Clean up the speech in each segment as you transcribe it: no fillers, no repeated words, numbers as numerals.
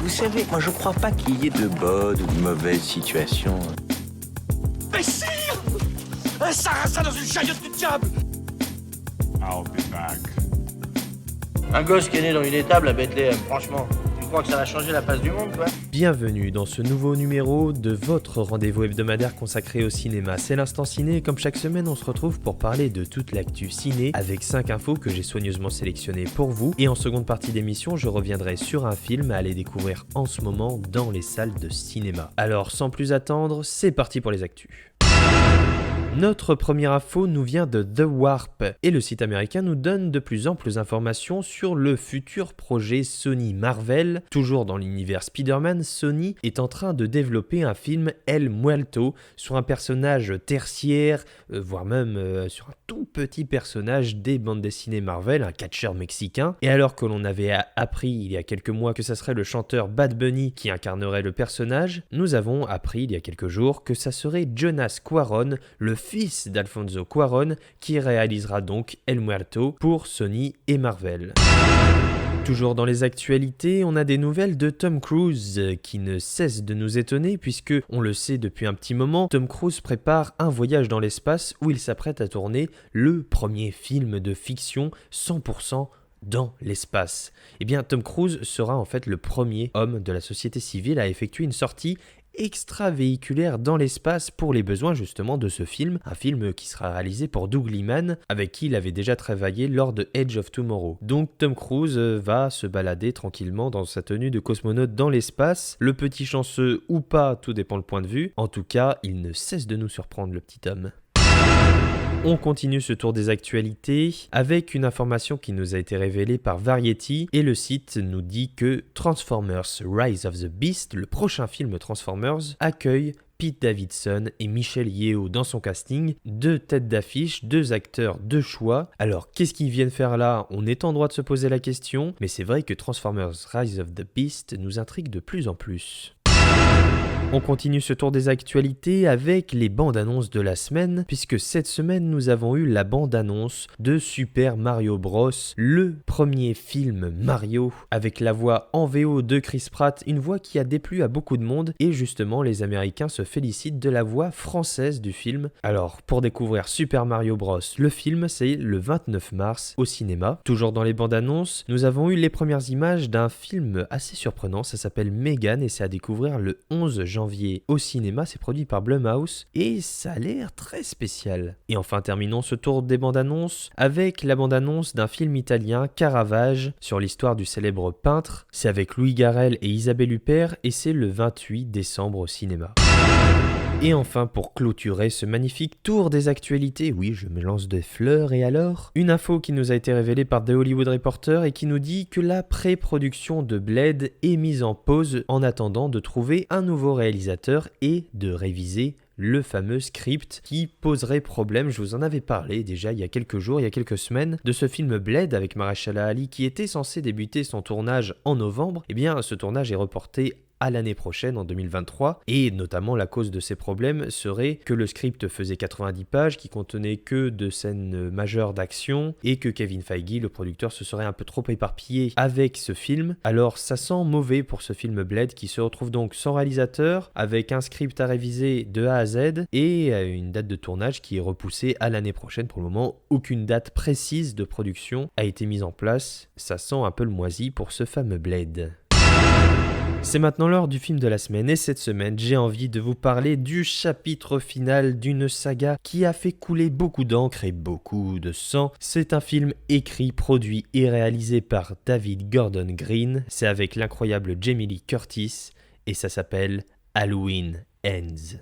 Vous savez, moi je crois pas qu'il y ait de bonnes ou de mauvaises situations. Mais sire! Un sarrasin dans une chariote du diable! I'll be back. Un gosse qui est né dans une étable à Bethléem, franchement. Tu crois que ça va changer la face du monde, quoi? Bienvenue dans ce nouveau numéro de votre rendez-vous hebdomadaire consacré au cinéma. C'est l'Instant Ciné et comme chaque semaine, on se retrouve pour parler de toute l'actu ciné avec 5 infos que j'ai soigneusement sélectionnées pour vous. Et en seconde partie d'émission, je reviendrai sur un film à aller découvrir en ce moment dans les salles de cinéma. Alors sans plus attendre, c'est parti pour les actus. Notre première info nous vient de The Warp et le site américain nous donne de plus amples informations sur le futur projet Sony Marvel. Toujours dans l'univers Spider-Man, Sony est en train de développer un film El Muerto sur un personnage tertiaire, voire même sur un tout petit personnage des bandes dessinées Marvel, un catcheur mexicain. Et alors que l'on avait appris il y a quelques mois que ça serait le chanteur Bad Bunny qui incarnerait le personnage, nous avons appris il y a quelques jours que ça serait Jonas Cuarón, le fils d'Alfonso Cuarón, qui réalisera donc El Muerto pour Sony et Marvel. Toujours dans les actualités, on a des nouvelles de Tom Cruise qui ne cessent de nous étonner puisque, on le sait depuis un petit moment, Tom Cruise prépare un voyage dans l'espace où il s'apprête à tourner le premier film de fiction 100% dans l'espace. Eh bien, Tom Cruise sera en fait le premier homme de la société civile à effectuer une sortie extravéhiculaire dans l'espace pour les besoins justement de ce film, un film qui sera réalisé pour Doug Liman avec qui il avait déjà travaillé lors de Edge of Tomorrow. Donc Tom Cruise va se balader tranquillement dans sa tenue de cosmonaute dans l'espace, le petit chanceux ou pas, tout dépend le point de vue, en tout cas il ne cesse de nous surprendre le petit homme. On continue ce tour des actualités avec une information qui nous a été révélée par Variety et le site nous dit que Transformers Rise of the Beast, le prochain film Transformers, accueille Pete Davidson et Michelle Yeoh dans son casting, 2 têtes d'affiche, 2 acteurs de choix. Alors qu'est-ce qu'ils viennent faire là? On est en droit de se poser la question, mais c'est vrai que Transformers Rise of the Beast nous intrigue de plus en plus. On continue ce tour des actualités avec les bandes-annonces de la semaine, puisque cette semaine nous avons eu la bande-annonce de Super Mario Bros, le premier film Mario, avec la voix en VO de Chris Pratt, une voix qui a déplu à beaucoup de monde, et justement les Américains se félicitent de la voix française du film. Alors pour découvrir Super Mario Bros, le film c'est le 29 mars au cinéma. Toujours dans les bandes-annonces, nous avons eu les premières images d'un film assez surprenant, ça s'appelle Megan et c'est à découvrir le 11 janvier au cinéma, c'est produit par Blumhouse et ça a l'air très spécial. Et enfin terminons ce tour des bandes annonces avec la bande annonce d'un film italien, Caravage, sur l'histoire du célèbre peintre. C'est avec Louis Garrel et Isabelle Huppert et c'est le 28 décembre au cinéma. Et enfin, pour clôturer ce magnifique tour des actualités, oui, je me lance des fleurs et alors, une info qui nous a été révélée par The Hollywood Reporter et qui nous dit que la pré-production de Blade est mise en pause en attendant de trouver un nouveau réalisateur et de réviser le fameux script qui poserait problème. Je vous en avais parlé déjà il y a quelques jours, il y a quelques semaines, de ce film Blade avec Mahershala Ali qui était censé débuter son tournage en novembre. Eh bien, ce tournage est reporté à l'année prochaine, en 2023, et notamment la cause de ces problèmes serait que le script faisait 90 pages, qui contenait que de scènes majeures d'action, et que Kevin Feige, le producteur, se serait un peu trop éparpillé avec ce film. Alors ça sent mauvais pour ce film Blade, qui se retrouve donc sans réalisateur, avec un script à réviser de A à Z, et une date de tournage qui est repoussée à l'année prochaine. Pour le moment, aucune date précise de production a été mise en place. Ça sent un peu le moisi pour ce fameux Blade. C'est maintenant l'heure du film de la semaine et cette semaine j'ai envie de vous parler du chapitre final d'une saga qui a fait couler beaucoup d'encre et beaucoup de sang. C'est un film écrit, produit et réalisé par David Gordon Green. C'est avec l'incroyable Jamie Lee Curtis et ça s'appelle Halloween Ends.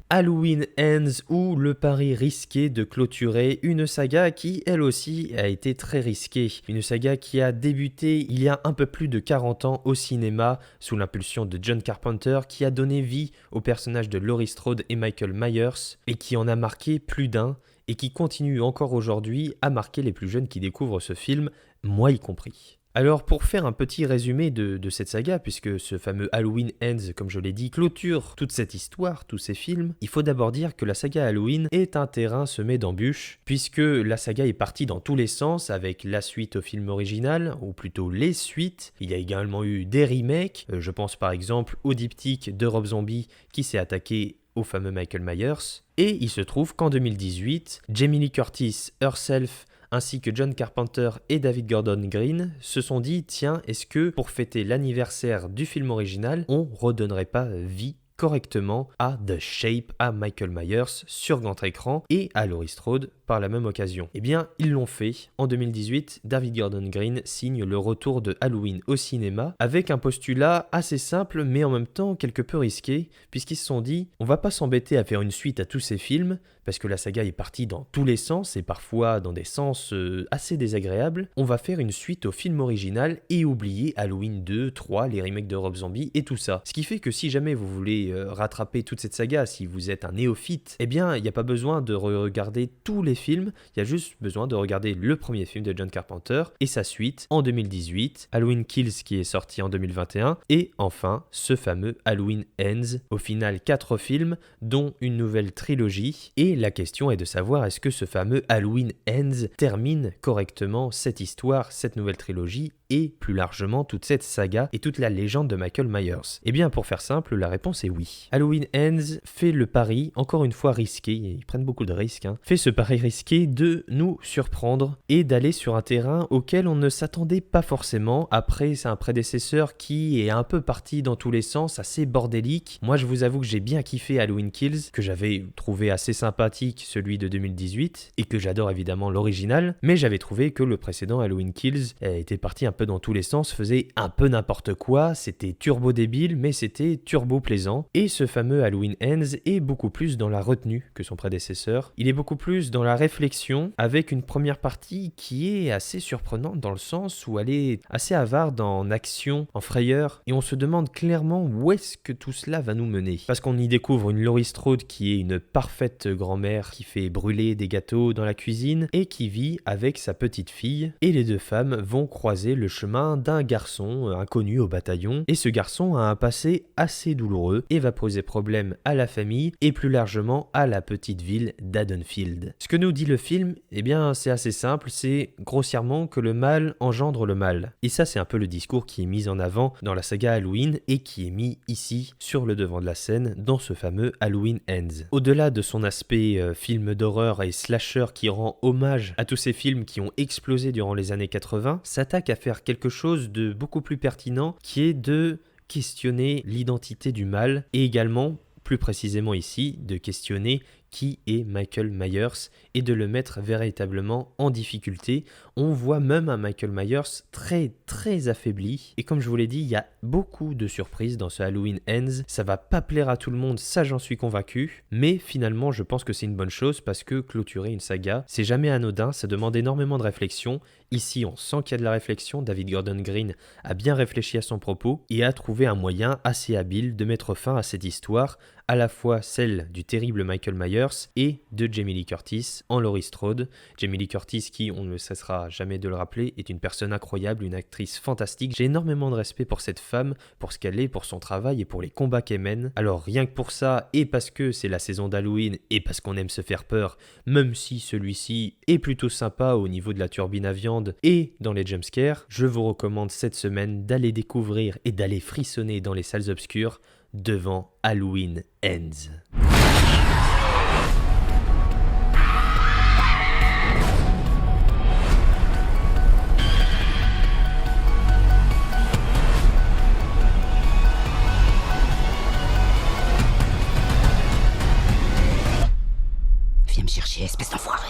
Halloween Ends, ou le pari risqué de clôturer une saga qui, elle aussi, a été très risquée. Une saga qui a débuté il y a un peu plus de 40 ans au cinéma, sous l'impulsion de John Carpenter, qui a donné vie aux personnages de Laurie Strode et Michael Myers, et qui en a marqué plus d'un, et qui continue encore aujourd'hui à marquer les plus jeunes qui découvrent ce film, moi y compris. Alors pour faire un petit résumé de cette saga, puisque ce fameux Halloween Ends, comme je l'ai dit, clôture toute cette histoire, tous ces films, il faut d'abord dire que la saga Halloween est un terrain semé d'embûches, puisque la saga est partie dans tous les sens avec la suite au film original, ou plutôt les suites. Il y a également eu des remakes, je pense par exemple au diptyque de Rob Zombie qui s'est attaqué au fameux Michael Myers. Et il se trouve qu'en 2018, Jamie Lee Curtis herself ainsi que John Carpenter et David Gordon Green se sont dit, tiens, est-ce que pour fêter l'anniversaire du film original, on redonnerait pas vie correctement à The Shape, à Michael Myers sur grand écran et à Laurie Strode par la même occasion. Eh bien, ils l'ont fait. En 2018, David Gordon Green signe le retour de Halloween au cinéma avec un postulat assez simple mais en même temps quelque peu risqué, puisqu'ils se sont dit, on va pas s'embêter à faire une suite à tous ces films parce que la saga est partie dans tous les sens et parfois dans des sens assez désagréables. On va faire une suite au film original et oublier Halloween 2, 3, les remakes de Rob Zombie et tout ça. Ce qui fait que si jamais vous voulez rattraper toute cette saga, si vous êtes un néophyte, eh bien il n'y a pas besoin de regarder tous les films, il y a juste besoin de regarder le premier film de John Carpenter et sa suite en 2018, Halloween Kills qui est sorti en 2021 et enfin ce fameux Halloween Ends. Au final 4 films dont une nouvelle trilogie et la question est de savoir est-ce que ce fameux Halloween Ends termine correctement cette histoire, cette nouvelle trilogie et plus largement toute cette saga et toute la légende de Michael Myers. Eh bien pour faire simple, la réponse est oui. Halloween Ends fait le pari, encore une fois risqué, ils prennent beaucoup de risques, fait ce pari risqué de nous surprendre et d'aller sur un terrain auquel on ne s'attendait pas forcément. Après, c'est un prédécesseur qui est un peu parti dans tous les sens, assez bordélique. Moi je vous avoue que j'ai bien kiffé Halloween Kills, que j'avais trouvé assez sympathique, celui de 2018, et que j'adore évidemment l'original, mais j'avais trouvé que le précédent Halloween Kills était parti un peu dans tous les sens, faisait un peu n'importe quoi, c'était turbo débile, mais c'était turbo plaisant. Et ce fameux Halloween Ends est beaucoup plus dans la retenue que son prédécesseur. Il est beaucoup plus dans la réflexion, avec une première partie qui est assez surprenante dans le sens où elle est assez avarde en action, en frayeur, et on se demande clairement où est-ce que tout cela va nous mener. Parce qu'on y découvre une Laurie Strode qui est une parfaite grand-mère qui fait brûler des gâteaux dans la cuisine et qui vit avec sa petite fille, et les deux femmes vont croiser le chemin d'un garçon inconnu au bataillon, et ce garçon a un passé assez douloureux et va poser problème à la famille et plus largement à la petite ville d'Haddonfield. Ce que nous dit le film, eh bien c'est assez simple, c'est grossièrement que le mal engendre le mal. Et ça c'est un peu le discours qui est mis en avant dans la saga Halloween et qui est mis ici sur le devant de la scène dans ce fameux Halloween Ends. Au-delà de son aspect film d'horreur et slasher qui rend hommage à tous ces films qui ont explosé durant les années 80, s'attaque à faire quelque chose de beaucoup plus pertinent qui est de questionner l'identité du mal et également, plus précisément ici, de questionner qui est Michael Myers et de le mettre véritablement en difficulté. On voit même un Michael Myers très très affaibli et comme je vous l'ai dit, il y a beaucoup de surprises dans ce Halloween Ends. Ça va pas plaire à tout le monde, ça j'en suis convaincu, mais finalement je pense que c'est une bonne chose parce que clôturer une saga, c'est jamais anodin, ça demande énormément de réflexion. Ici on sent qu'il y a de la réflexion, David Gordon Green a bien réfléchi à son propos et a trouvé un moyen assez habile de mettre fin à cette histoire, à la fois celle du terrible Michael Myers et de Jamie Lee Curtis en Laurie Strode. Jamie Lee Curtis qui, on ne cessera jamais de le rappeler, est une personne incroyable, une actrice fantastique. J'ai énormément de respect pour cette femme, pour ce qu'elle est, pour son travail et pour les combats qu'elle mène. Alors rien que pour ça, et parce que c'est la saison d'Halloween et parce qu'on aime se faire peur, même si celui-ci est plutôt sympa au niveau de la turbine à viande et dans les jumpscares, je vous recommande cette semaine d'aller découvrir et d'aller frissonner dans les salles obscures devant Halloween Ends. Viens me chercher, espèce d'enfoiré.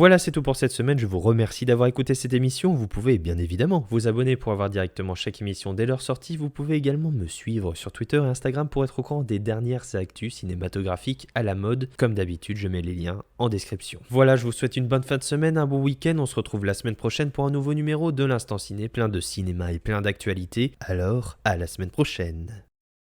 Voilà, c'est tout pour cette semaine, je vous remercie d'avoir écouté cette émission. Vous pouvez bien évidemment vous abonner pour avoir directement chaque émission dès leur sortie. Vous pouvez également me suivre sur Twitter et Instagram pour être au courant des dernières actus cinématographiques à la mode. Comme d'habitude, je mets les liens en description. Voilà, je vous souhaite une bonne fin de semaine, un bon week-end. On se retrouve la semaine prochaine pour un nouveau numéro de l'Instant Ciné, plein de cinéma et plein d'actualités. Alors, à la semaine prochaine.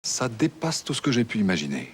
Ça dépasse tout ce que j'ai pu imaginer.